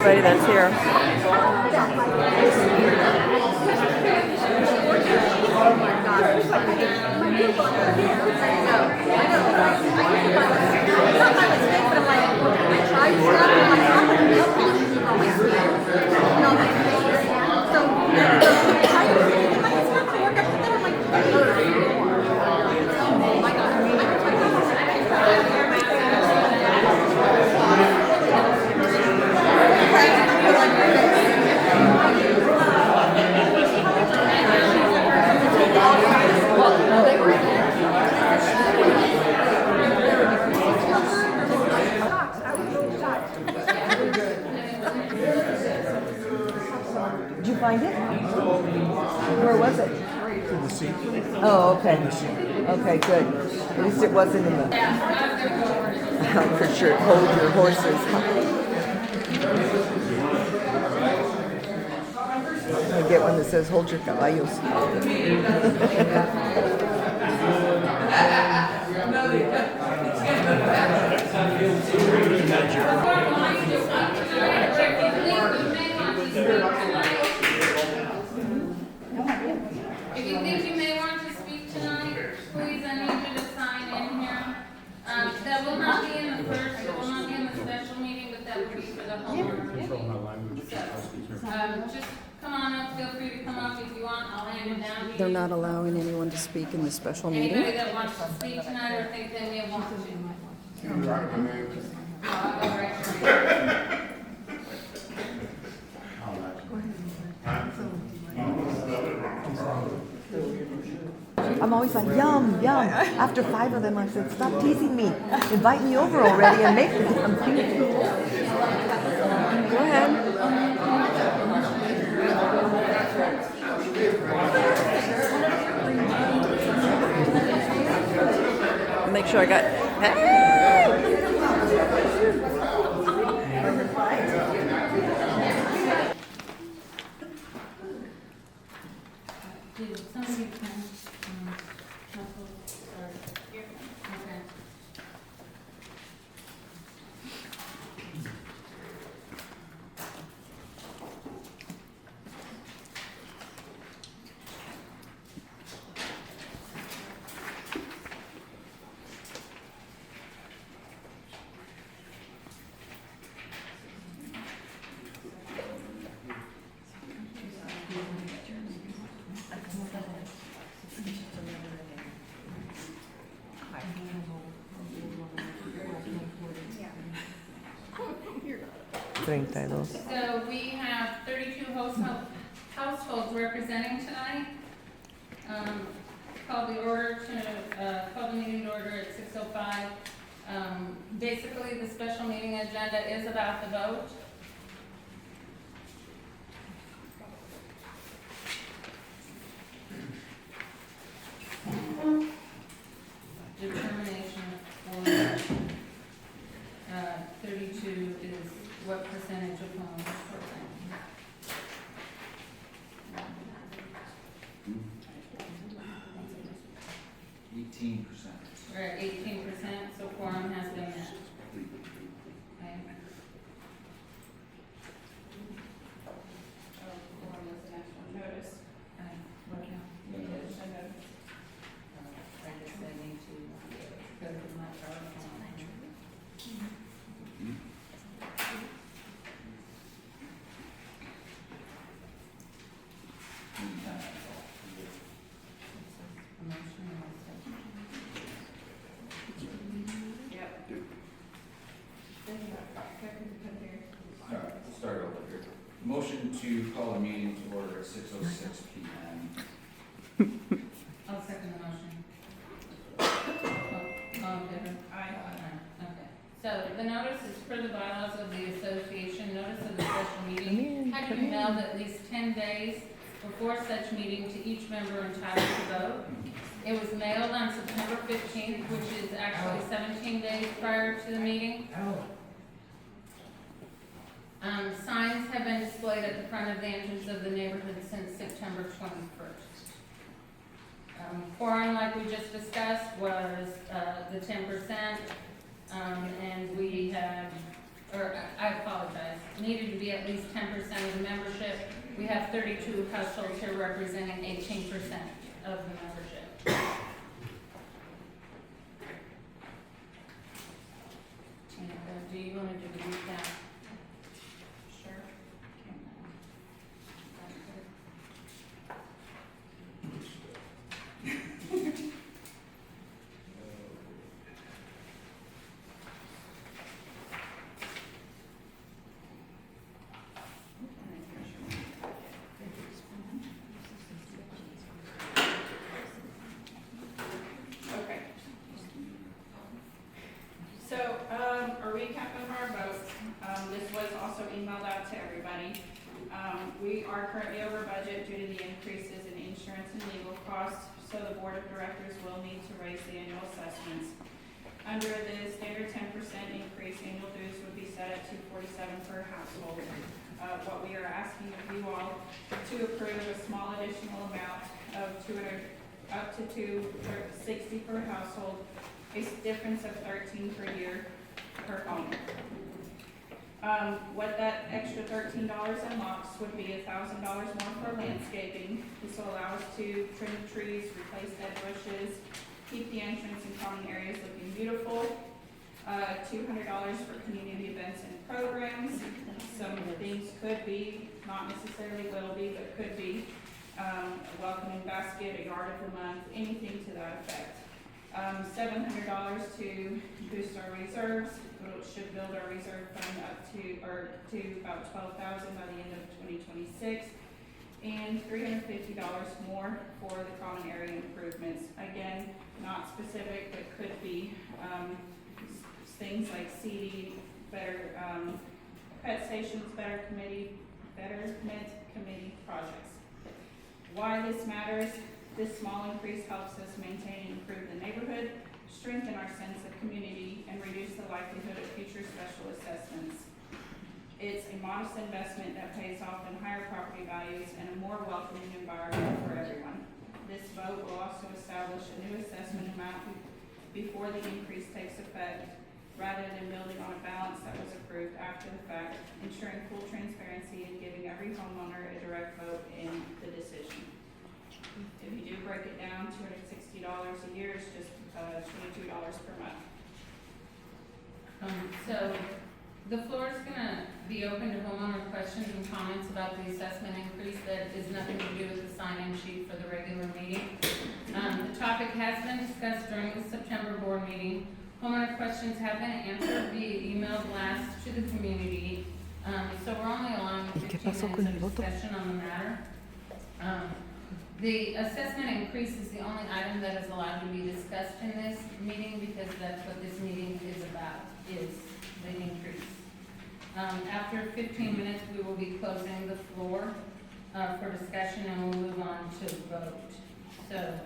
Everybody that's here. Did you find it? Where was it? In the seat. Oh, okay. Okay, good. At least it wasn't in the... For sure, hold your horses. I get one that says hold your caballos. If you think you may want to speak tonight, please, I need you to sign in here. That will not be in the first, it will not be in the special meeting, but that will be for the homework. Just come on up, feel free to come up if you want, I'll hand it down to you. They're not allowing anyone to speak in the special meeting? Anybody that wants to speak tonight or think they may want to. All right. I'm always like, yum, yum. After 5 of them, I said, stop teasing me. Invite me over already and make me something. Go ahead. Make sure I got... Did somebody can, shuffle, or, okay. So we have 32 households representing tonight. Call the meeting to order at 6:05. Basically, the special meeting agenda is about the vote. Determination for 32 is what percentage of homes per family? 18%. We're at 18%, so quorum has been met. Okay. Quorum is the next one. Notice. What now? I guess I need to go to my power. All right, we'll start over here. Motion to call the meeting to order at 6:06 p.m. I'll second the motion. All in favor? Aye. Okay. So the notice is per the bylaws of the association. Notice of the special meeting had to be mailed at least 10 days before such meeting to each member entitled to vote. It was mailed on September 15th, which is actually 17 days prior to the meeting. Signs have been displayed at the front of the entrance of the neighborhood since September 21st. Quorum, like we just discussed, was the 10%, and we had or I apologize, needed to be at least 10% of the membership. We have 32 households here representing 18% of the membership. And, do you want to do that? Sure. Okay. So, a recap of our vote, this was also emailed out to everybody. We are currently over budget due to the increases in insurance and legal costs, so the board of directors will need to raise the annual assessments. Under the standard 10% increase, annual dues would be set at $247 per household. What we are asking of you all to approve a small additional amount of up to $260 per household, a difference of $13 per year per home. What that extra $13 unlocks would be $1,000 more for landscaping. This will allow us to trim the trees, replace dead bushes, keep the entrance and common areas looking beautiful. $200 for community events and programs. Some things could be, not necessarily will be, but could be, a welcoming basket, a yard of the month, anything to that effect. $700 to boost our reserves, which should build our reserve fund up to about $12,000 by the end of 2026. And $350 more for the common area improvements. Again, not specific, but could be things like seeding, better pet stations, betterment committee projects. Why this matters: this small increase helps us maintain and improve the neighborhood, strengthen our sense of community, and reduce the likelihood of future special assessments. It's a modest investment that pays off in higher property values and a more welcoming environment for everyone. This vote will also establish a new assessment amount before the increase takes effect, rather than building on a balance that was approved after the fact, ensuring full transparency and giving every homeowner a direct vote in the decision. If you do break it down, $260 a year is just $22 per month. So the floor is gonna be open to homeowner questions and comments about the assessment increase that is nothing to do with the sign-in sheet for the regular meeting. The topic has been discussed during the September board meeting. Homeowner questions have been answered via email blast to the community. So we're only allowing 15 minutes of discussion on the matter. The assessment increase is the only item that is allowed to be discussed in this meeting because that's what this meeting is about, is the increase. After 15 minutes, we will be closing the floor for discussion and we'll move on to vote. So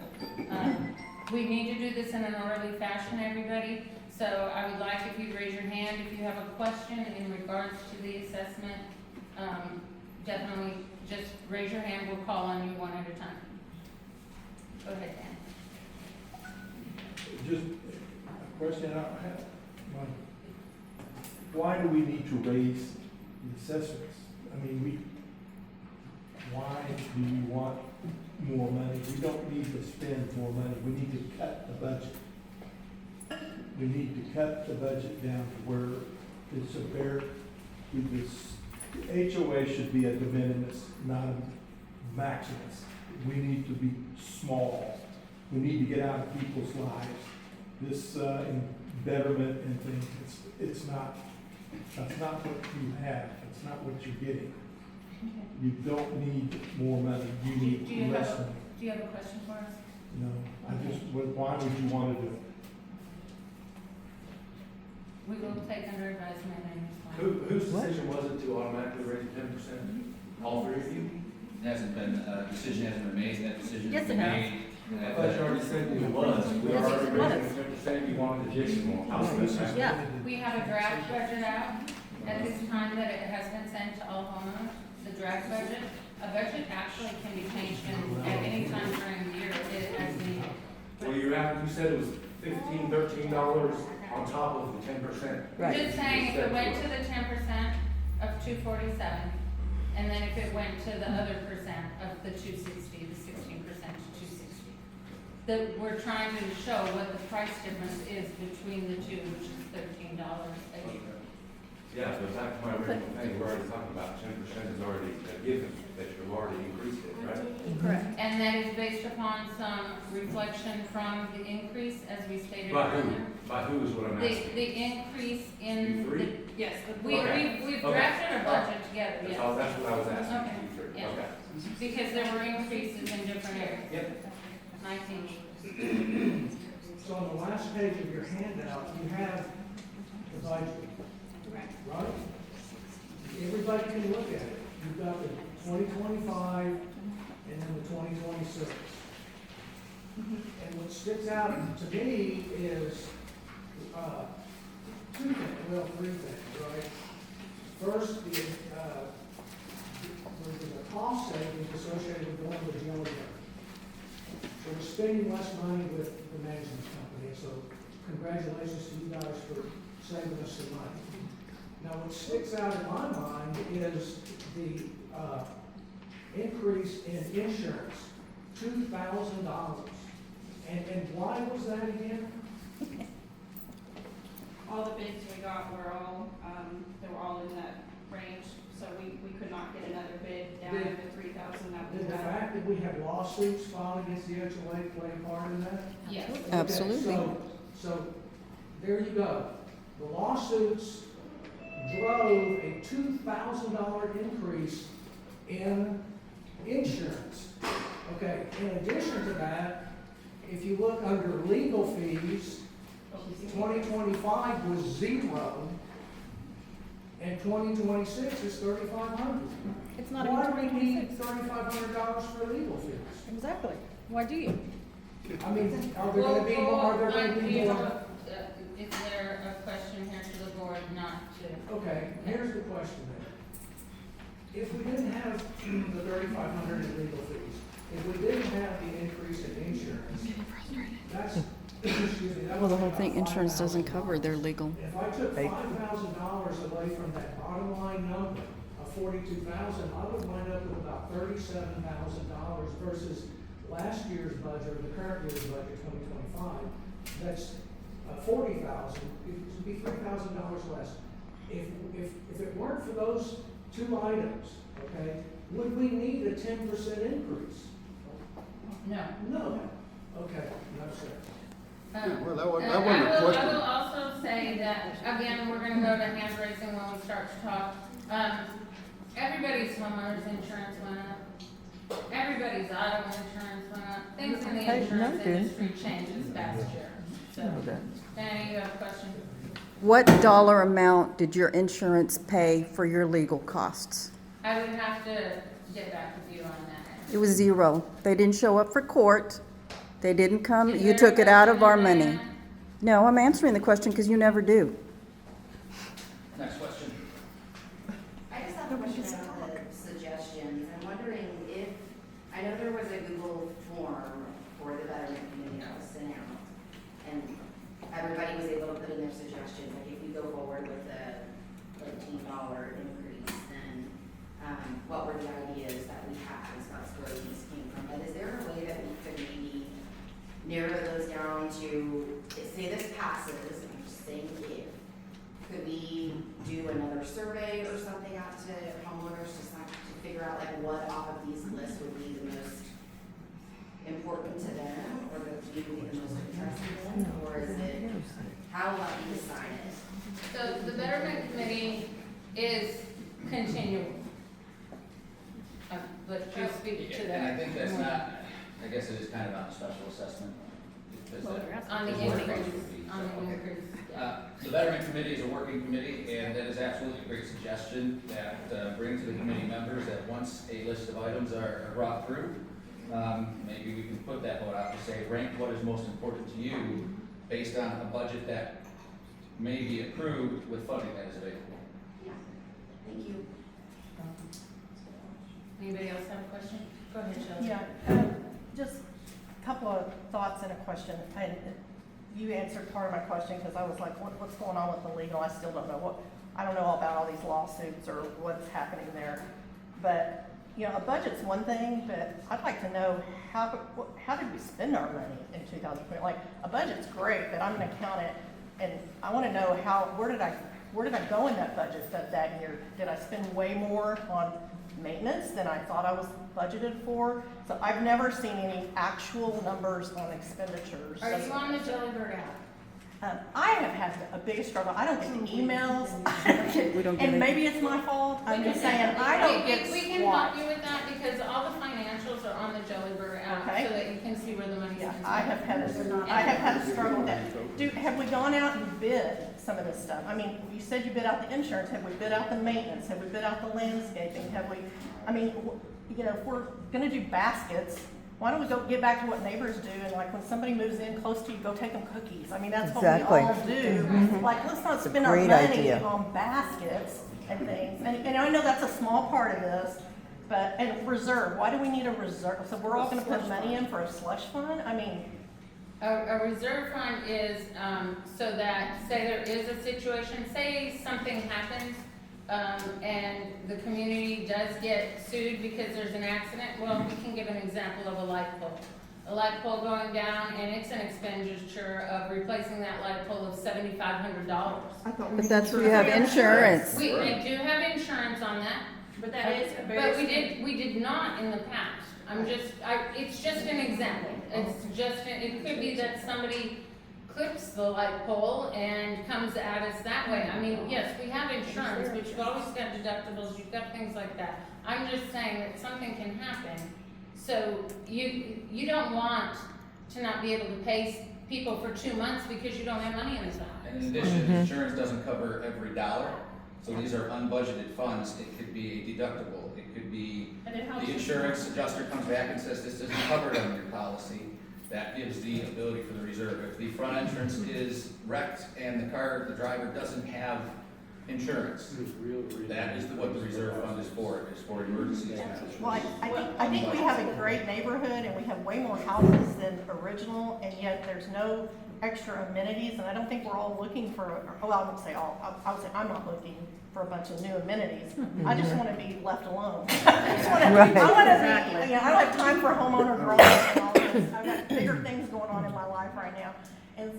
we need to do this in an orderly fashion, everybody. So I would like if you'd raise your hand if you have a question in regards to the assessment. Definitely just raise your hand. We'll call on you one at a time. Go ahead, Dan. Just a question I have. Why do we need to raise the assessments? I mean, why do we want more money? We don't need to spend more money. We need to cut the budget. We need to cut the budget down to where it's a fair, the HOA should be a de minimis, not a maximus. We need to be small. We need to get out of people's lives. This betterment and things, it's not, that's not what you have. That's not what you're getting. You don't need more money. You need less money. Do you have a question for us? No, why would you want to do it? We will take under advisement and respond. Whose decision was it to automatically raise it 10%? All three of you? Hasn't been, decision hasn't been made, that decision Yes, has been it has. made. I thought you already said it was. We Yes, already it raised was. 10%, you wanted additional. Yeah. We have a draft budget out at this time that it has been sent to all homeowners. The draft budget, a budget actually can be changed at any time during the year as needed. Well, you said it was $13 On top of the 10%. Right. Just saying, if it went to the 10% of 247, and then if it went to the other percent of the 260, the 16% to 260. That we're trying to show what the price difference is between the two, which is $13 a year. Yeah, but back to my original thing, we're already talking about 10% is already a given, that you've already increased it, right? Correct. And that is based upon some reflection from the increase, as we stated By who? earlier. By who is what I'm asking? The increase in You three? the, Yes, we've Okay. drafted a budget together, That's yes. all, that's what I was asking. Okay. You three. Yeah. Okay. Because there were increases in different areas. Yep. 19. So on the last page of your handout, you have the budget, right? Everybody can look at it. You've got the 2025 and then the 2026. And what sticks out to me is, two things, well, three things, right? First, the cost savings associated with going to the jail yard. So we're spending less money with the management company, so congratulations to you guys for saving us some money. Now, what sticks out in my mind is the increase in insurance, $2,000. And why was that again? all the bids we got were all, they were all in that range, so we could not get another bid down Did- to 3,000 that we Did the had. fact that we have lawsuits filed against the HOA play a part in that? Yes. Okay, Absolutely. So, there you go. The lawsuits drove a $2,000 increase in insurance. Okay, in addition to that, if you look under legal fees, 2025 was 0, and 2026 is $3,500. It's not Why even do we need 2026. $3,500 for legal fees? Exactly. Why do you? I mean, are there gonna be more, are there gonna be more? Is there a question here to the board not to? Okay, here's the question then. If we didn't have the 3,500 in legal fees, if we didn't have the increase in insurance, that's, excuse me, that Well, the was whole about thing, insurance doesn't $5,000. cover their legal. If I took Right. $5,000 away from that bottom line number of 42,000, I would wind up with about $37,000 versus last year's budget, or the current year's budget, 2025. That's 40,000, it would be $3,000 less. If it weren't for those two items, okay, would we need a 10% increase? No. No. Okay, no, sir. Well, that wasn't And a question. I will also say that, again, we're gonna go to hand raising when we start to talk. Everybody's homeowner's insurance went up. Everybody's auto insurance went up. Things in the Okay, insurance no, dude. industry changed this past year. So, Okay. Diana, you have a question? What dollar amount did your insurance pay for your legal costs? I would have to get back with you on that. It was 0. They didn't show up for court. They didn't come, Is you there took a it out of our question, money. Diana? No, I'm answering the question because you never do. Next question. I just have a question about the suggestions. I'm wondering if, I know there was a Google form for the Betterment Committee that was sent out, and everybody was able to put in their suggestions, like if we go forward with the $13 increase, then what were the ideas that we had, and so that's where these came from. But is there a way that we could maybe narrow those down to, say this passes, I'm just saying if, could we do another survey or something out to homeowners to figure out like what off of these lists would be the most important to them, or that we would be the most interested in, or is it, how will we decide it? So the Betterment Committee is continual. But you speak to that. And I think that's not, I guess it is kind of on the special assessment. because Well, that they're asking On the is where it increase, goes would be. on So, the okay. increase. The Betterment Committee is a working committee, and that is absolutely a great suggestion that bring to the committee members that once a list of items are brought through, maybe we can put that vote out to say, rank what is most important to you based on a budget that may be approved with funding that is available. Yeah, thank you. Anybody else have a question? Go ahead, Shelley. Yeah, just a couple of thoughts and a question. And you answered part of my question, because I was like, what's going on with the legal? I still don't know I don't know all about all these lawsuits or what's happening there. But, you know, a budget's one thing, but I'd like to know how did we spend our money in 2020? Like, a budget's great, but I'm an accountant, and I want to know where did I go in that budget that year? Did I spend way more on maintenance than I thought I was budgeted for? So I've never seen any actual numbers on expenditures. Are you on the Jellybird app? I have had a big struggle. I don't get the emails. We don't get And it. maybe it's my fault. I'm just saying, I don't get We can squat. help you with that because all the financials are on the Jellybird app Okay. so that you can see where the money's Yeah, spent. I have had a struggle with that. Have we gone out and bid some of this stuff? I mean, you said you bid out the insurance. Have we bid out the maintenance? Have we bid out the landscaping? You know, if we're gonna do baskets, why don't we go get back to what neighbors do, and like when somebody moves in close to you, go take them cookies. I mean, that's what Exactly. we all do. Like, let's not spend our great money idea. on baskets and things. And I know that's a small part of this, but, and reserve, why do we need a reserve? So we're all gonna put money in for a slush fund? I mean, A reserve fund is, so that, say there is a situation, say something happens, and the community does get sued because there's an accident, well, we can give an example of a light pole. A light pole going down, and it's an expenditure of replacing that light pole of $7,500. But that's where you have insurance. We do have insurance on that. But that is a But very. we did not in the past. It's just an example. It could be that somebody clips the light pole and comes at us that way. I mean, yes, we have insurance, but you've always got deductibles, you've got things like that. I'm just saying that something can happen. So you don't want to not be able to pay people for 2 months because you don't have money in the account. And in addition, insurance doesn't cover every dollar, so these are unbudgeted funds. It could be a deductible, it could be And it helps the insurance adjuster comes back and says this isn't covered under your policy. That gives the ability for the reserve. If the front entrance is wrecked and the driver doesn't have insurance, that is what the reserve fund is for emergencies. well, I think we have a great neighborhood, and we have way more houses than original, and yet there's no extra amenities, and I don't think we're all looking for, well, I wouldn't say all, I would say I'm not looking for a bunch of new amenities. I just want to be left alone. I don't have time for homeowner dramas and all this. I've got bigger things going on in my life right now.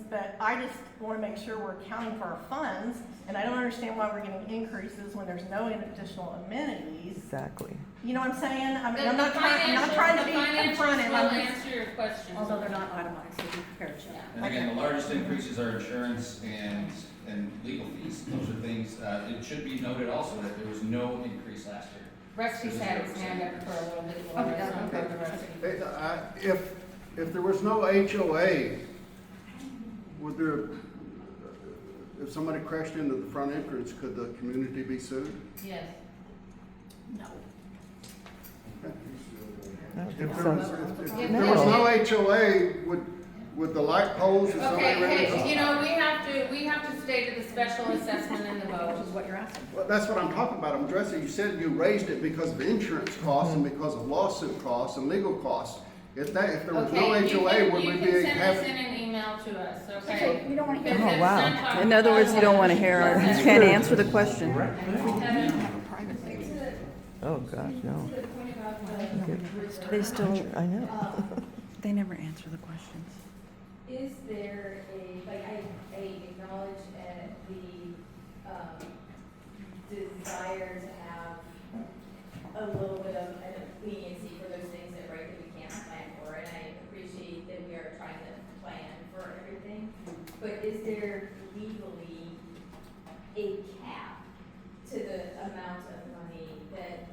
But I just want to make sure we're accounting for our funds, and I don't understand why we're getting increases when there's no additional amenities. Exactly. You know what I'm saying? I mean, The I'm not trying to be financials confronted. will I'm just- answer your questions. Although they're not itemized, so be prepared. And again, the largest increases are insurance and legal fees. Those are things, it should be noted also that there was no increase last year. Rusty's had his hand up for a little bit. We'll let him go the rest of you. If there was no HOA, would there, if somebody crashed into the front entrance, could the community be sued? Yes. If there was no HOA, would the light poles, if somebody ran Okay, into... you know, we have to stay to the special assessment in the vote. Which is what you're asking. Well, that's what I'm talking about. I'm addressing, you said you raised it because of insurance costs and because of lawsuit costs and legal costs. If there was no Okay, HOA, would we you be can send this having... in an email to us, okay? Okay, you don't want to hear. Because Oh, it's wow. not talking In other words, you don't want to about- hear, you can't answer the question. Oh, gosh, no. They still, I know. they never answer the questions. Is there I acknowledge the desire to have a little bit of leniency for those things that we can't plan for, and I appreciate that we are trying to plan for everything, but is there legally a cap to the amount of money that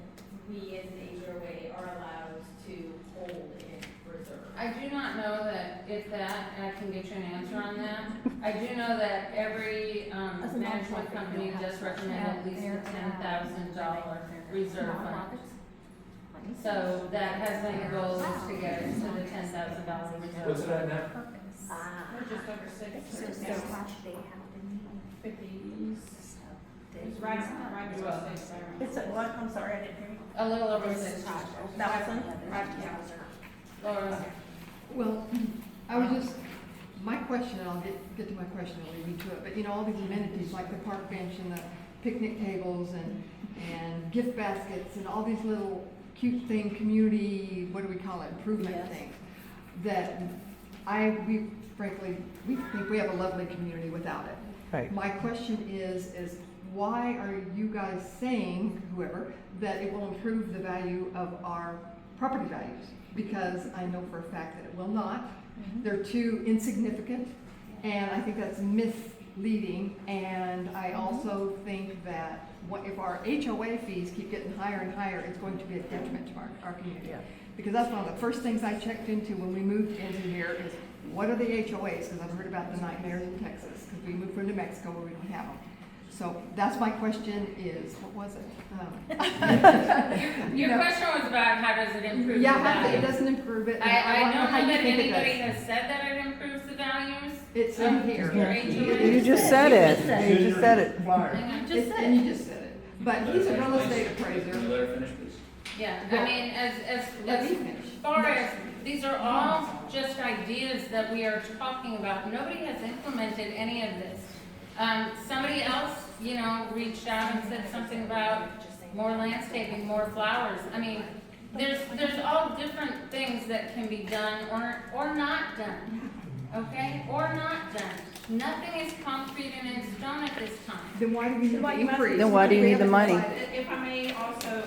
we as an HOA are allowed to hold in reserve? I do not know that if that, and I can get you an answer on that. I do know that every management company does recommend at least a $10,000 reserve fund. So that has been the goal, is to get it to the $10,000 reserve. What's that now? We're just over six. It's right below six. It's a what? I'm sorry, I didn't hear you. A little over 6. Thousand? Laura, Well, I was just My question, and I'll get to my question, I'll leave you to it, but you know, all these amenities like the park bench and the picnic tables and gift baskets and all these little cute thing, community, what do we call it, improvement Yes. things, that we frankly, we think we have a lovely community without it. Right. My question is why are you guys saying, whoever, that it will improve the value of our property values? Because I know for a fact that it will not. They're too insignificant, and I think that's misleading. And I also think that if our HOA fees keep getting higher and higher, it's going to be a detriment to our community. Yeah. Because that's one of the first things I checked into when we moved into here is, what are the HOAs? Because I've heard about the nightmares in Texas, because we moved from New Mexico where we don't have them. So that's my question is, what was it? Your question was about how does it improve the Yeah, how, value? it doesn't improve it. and I wanna know don't how know you that think it anybody does. has said that it improves the values. It's in here. Your HOA. You just said it. You just said it. Flyer. Hang on. And you just said it. But he's a real estate Can you appraiser. let her finish, please? Yeah, I mean, Let me as finish. far as, these are all just ideas that we are talking about. Nobody has implemented any of this. Somebody else, you know, reached out and said something about more landscaping, more flowers. I mean, there's all different things that can be done or not done, okay? Or not done. Nothing is concrete and in stone at this time. Then why do we need to increase? Then why do you need the money? If I may also,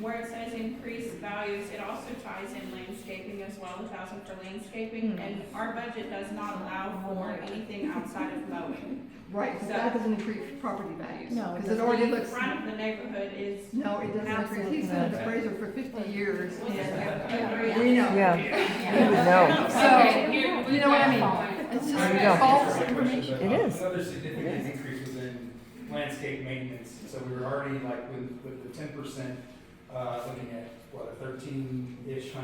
where it says increased values, it also ties in landscaping as well, 1,000 for landscaping, and our budget does not allow for anything outside of mowing. Right, so that doesn't increase property values. No, it Because it already The looks, front of the neighborhood is. no, it doesn't increase. He's been an appraiser for 50 years. Yeah. We know. Yeah, you would know. So, you know what I mean? It's There you just go. false information. It is. Another significant increase was in landscape maintenance, so we were already like with the 10%, looking at, what, a $1,300-ish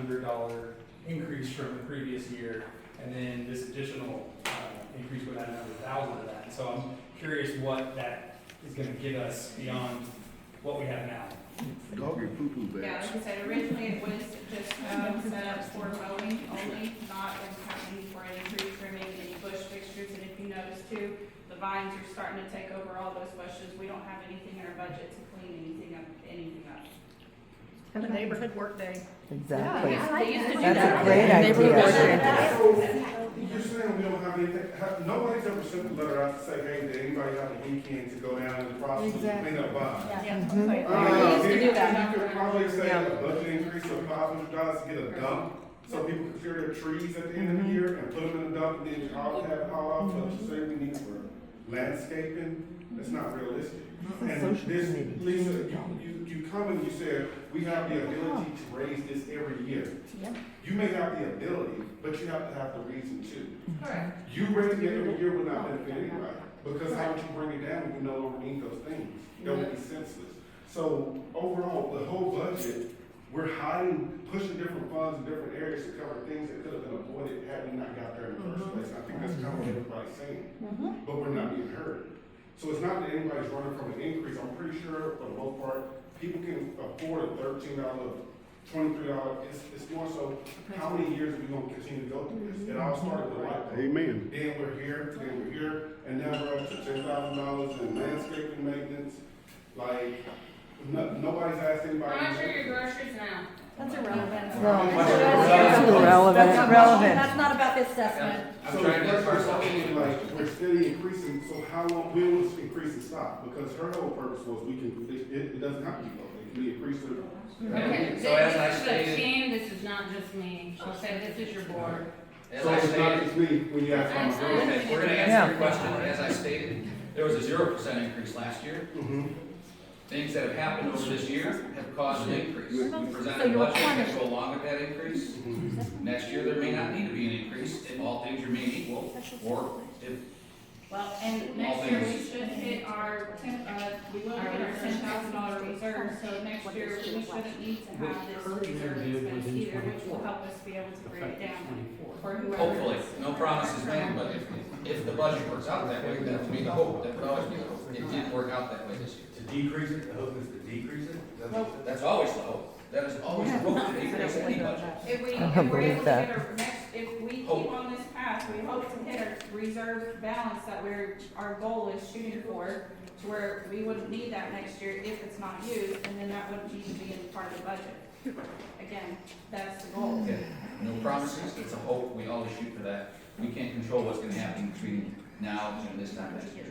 increase from the previous year, and then this additional, increase would add another 1,000 of that. And so I'm curious what that is gonna give us beyond what we have now. Dog and poo-poo bags. Yeah, like I said, originally it was just, set up for mowing only, not accounting for any tree trimming, any bush fixtures, and if you notice too, the vines are starting to take over all those bushes. We don't have anything in our budget to clean anything up. Have a neighborhood work day. Exactly. I like that. That's a great idea. So, you're saying we don't have anything, nobody's ever sent a letter out to say, hey, did anybody have a weekend to go down and process Exactly. clean up bonds? We used to do that. You could probably say a budget increase of $500 to get a dump, so people could clear their trees at the end of the year and put them in the dump, and then haul off, but you say we need for landscaping, that's not realistic. And this, Lisa, you come and you said, we have the ability to raise this every year. Yeah. You may have the ability, but you have to have the reason to. Correct. You raising it every year would not benefit anybody, because how would you bring it down if you no longer need those things? That would be senseless. So overall, the whole budget, we're pushing different funds in different areas to cover things that could have been avoided had we not got there in the first place. I think that's kind of what everybody's saying, but we're not being heard. So it's not that anybody's running from an increase. I'm pretty sure for the most part, people can afford a $13, $23. It's more so, how many years are we gonna continue to go through this? It all started with light bulb. Amen. Then we're here, and now we're up to $10,000 in landscaping maintenance. Like, nobody's asked anybody. How much are your groceries now? That's irrelevant. That's irrelevant. Relevant. That's not about this assessment. So the question is like, we're steady increasing, so how long will this increase and stop? Because her whole purpose was it doesn't have to be low, it can be increased to. Okay, So as I this is a stated- team, this is not just me. Okay, this is your board. As So I it's not stated, just me when you ask my okay, we're gonna Yeah. answer your question, as I stated, there was a 0% increase last year. Things that have happened over this year have caused an increase. We So presented a you're budget that replenished. go along with that increase. Next year, there may not need to be an increase if all things remain equal, or if, Well, and next year we should hit our we will hit our $10,000 reserve, so next year we shouldn't need to have this reserve expense either, which will help us be able to bring it down for whoever. hopefully, no promises made, but if the budget works out that way, that would be the hope, that would always be the hope. It didn't work out that way this year. To decrease it, the hope is to decrease it? That's always the hope. That is always the hope, to decrease any budget. If I don't we're believe able to that. get if we keep Hope. on this path, we hope to hit reserve balance that our goal is shooting for, to where we wouldn't need that next year if it's not used, and then that wouldn't need to be in part of the budget. Again, that's the goal. Okay, no promises, it's a hope, we always shoot for that. We can't control what's gonna happen between now and this time next year.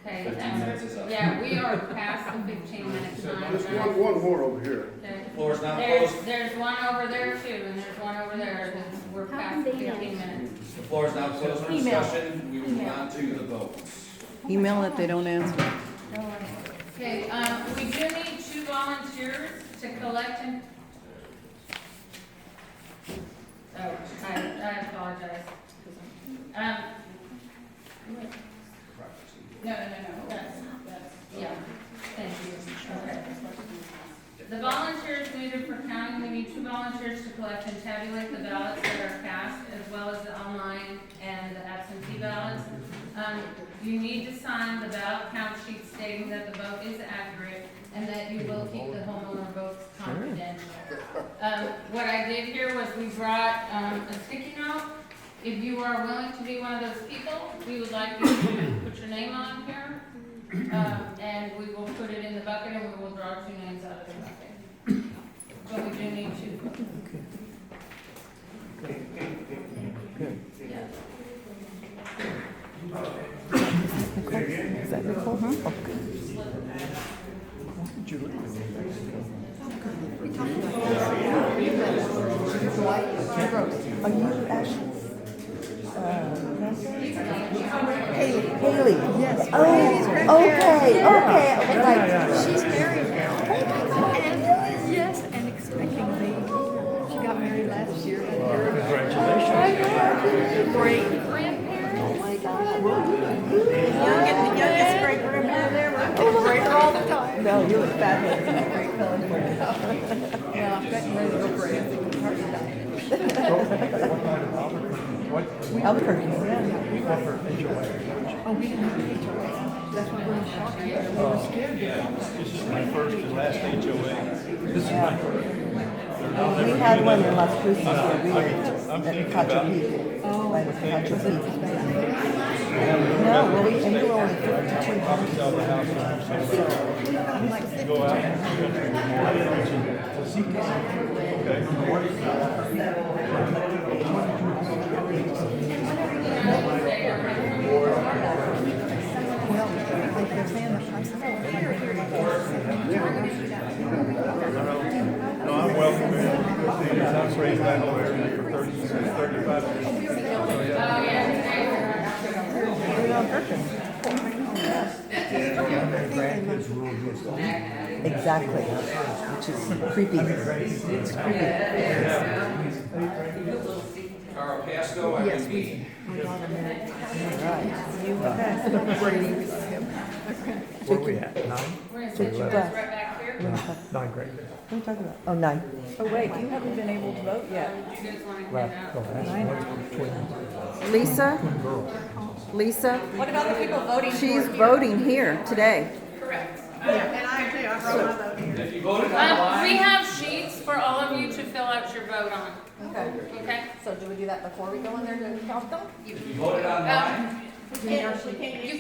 Okay, 15 minutes is up. yeah, we are past the 15-minute time. There's one more over here. Okay. Floor is now There's, closed. there's one over there too, and there's one over there, and we're past the 15 minutes. The floor is now closed for Email. discussion, we will move on to the votes. Email it, they don't answer. Okay, we do need 2 volunteers to collect and, oh, I apologize. No, That's, yeah, thank you, okay. The volunteers needed for counting, we need 2 volunteers to collect and tabulate the ballots that are cast, as well as the online and the absentee ballots. You need to sign the ballot count sheet stating that the vote is accurate and that you will keep the homeowner votes confidential. What I did here was we brought a sticky note. If you are willing to be one of those people, we would like you to put your name on here. And we will put it in the bucket and we will draw 2 names out of the bucket. But we do need 2. Yeah. Is that Nicole? Huh? Are you Ashley? Haley. Yes. Oh, okay. Like, She's married now. And, yes, and expecting a baby. She got married last year. Congratulations. Great grandparents. Oh my God. The youngest great grandparent ever. Getting greater all the time. no, you look fabulous. You're a great fellow. Yeah, I'm getting ready to go for it. Albuquerque, yeah. Oh, we didn't have an HOA. That's why we're shocked. We were scared. This is my first and last HOA. This is my first. We had one in Las Cruces where we were I'm at thinking about Cacho it. Peak. Right at Cacho Peak. No, well, and you were only 52. Probably sell the house and somewhere. Go out and see No, I'm well familiar with things. I was raised that whole area for 35 years. Exactly, which is creepy. It's creepy. Carl Casco, IMB. Where are we at? 9? We're gonna sit you guys right back here. 9 grade. What are you talking about? Oh, 9. Oh, wait, you haven't been able to vote yet. You guys wanna get out? Lisa? Lisa? What about the people voting for She's it? voting here today. Correct. And I too, I brought my vote here. If you voted online. We have sheets for all of you to fill out your vote on, Okay. okay? So do we do that before we go in there to count them? If you voted online, You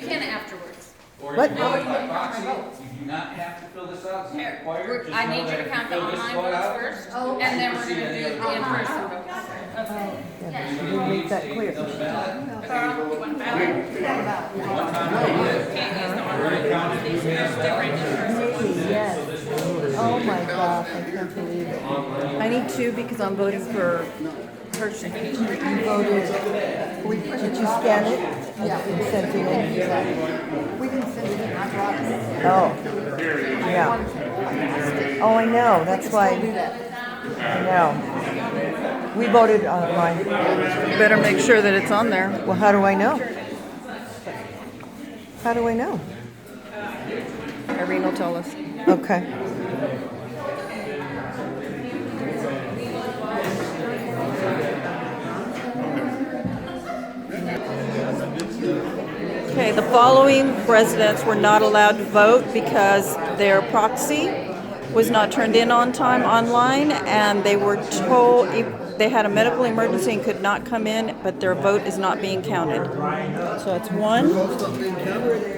can afterwards. or What? if you voted by proxy, you do not have to fill this out, it's not required. Just I know need you that to if count the fill this online vote votes out, first, Oh, and then we're proceed gonna any do other the vote. in-person votes. Okay. Anybody who needs that a clear. another ballot, Carl, you want a ballot? one time I did. Already counted, you have that. Yes. Oh my gosh, I can't believe it. I need 2 because I'm voting for Hershey. You voted, did you scan it? Yeah. You sent it in? We can send it in, I brought it. Oh, yeah. Oh, I know, that's why, Do that. I know. We voted online. You better make sure that it's on there. Well, how do I know? How do I know? Irene will tell us. Okay. Okay, the following residents were not allowed to vote because their proxy was not turned in on time online, and they were told, they had a medical emergency and could not come in, but their vote is not being counted. So it's one.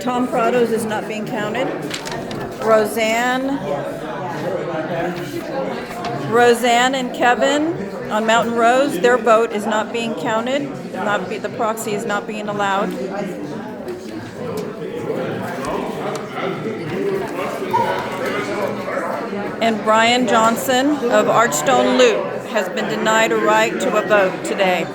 Tom Prado's is not being counted. Roseanne and Kevin on Mountain Rose, their vote is not being counted. The proxy is not being allowed. And Brian Johnson of Archstone Loop has been denied a right to a vote today.